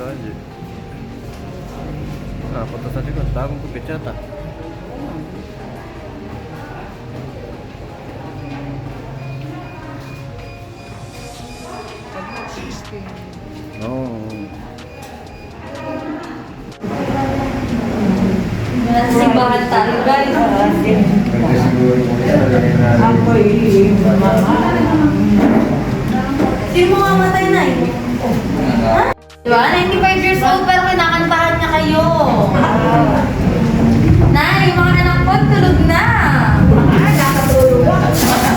massage. Ah, punta sa likod. Bagong kupit yata. Oh. Simbahan tayo guys. Sino mo mamatay na eh? Ha? Diba? 95 years old pero kinakantahan niya kayo. Nay, yung mga anak ko tulog na.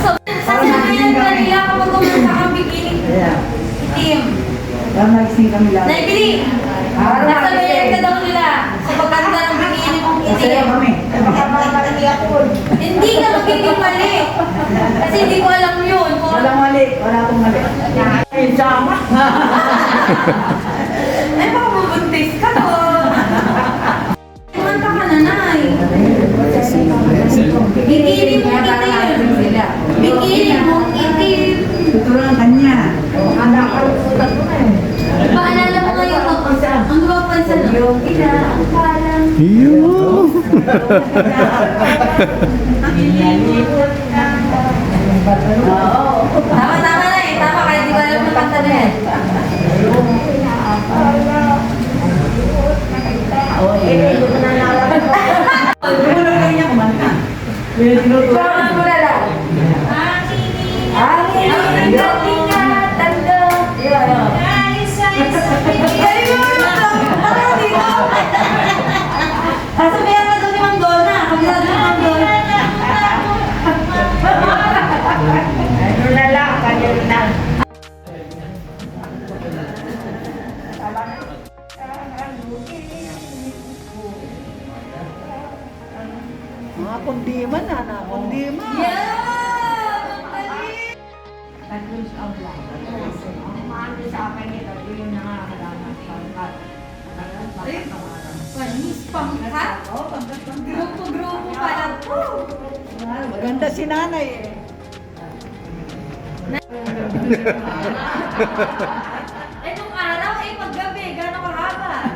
So, sasabihin ka nila kapag kumanta kang bikini. Itim. Nay, Bili! Sasabihin ka daw nila kapag kanta ng bikini mong itim. Hindi ka magiging mali. Kasi hindi ko alam yun. Walang mali. Wala akong mali. Ay, sama. Ay, baka mabuntis ka to. Kumanta ka na, Nay. Bikini mong itim. Bikini mong itim. Tuturuan kanya. Anak ko. Paalala mo ngayon ito. Ang guwapansan yung ina. Ang palang. Iyo! Tama na eh. Tama kahit di ko alam na kanta na yan. Tuturuan kanya kumanta. Parang mo na lang. Ang dating nga, tanda. Galing mo yun. Ano dito? Sasabihan ka doon ni Mang Donna. Pagkakad ni Mang Donna. Ano na lang, kanya na. Mga kundiman na, kundiman. Yeah! Ang galing! Panis, pangkat. Grupo-grupo pala po. Maganda si nanay eh. Eh, nung araw, paggabi, gano'ng kahaba?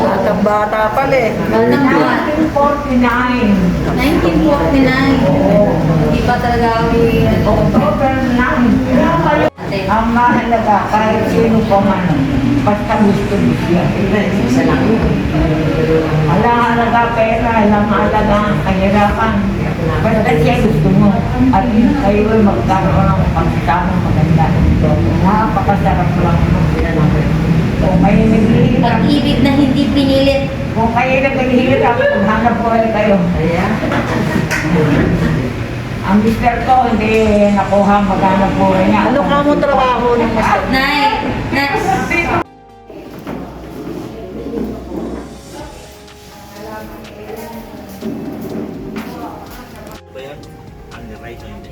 At ang bata pala eh. 1949. 1949. Hindi pa talaga kami... October 9. Ang mahalaga, kahit sino pa man, basta gusto niya. Isa lang. Walang halaga pera, walang halaga kahirapan. Basta siya gusto mo. At kayo ay magkaroon ng pagkakamang maganda. Napakasarap lang. Kung kayo naghihirap, Pag-ibig na hindi pinilit. kung kayo naghihirap, hanap buhay kayo. Ang mister ko, hindi nakuha maghanap buhay niya. Ano ka mo trabaho ng mister? Nay, ba yan? Ang right o hindi?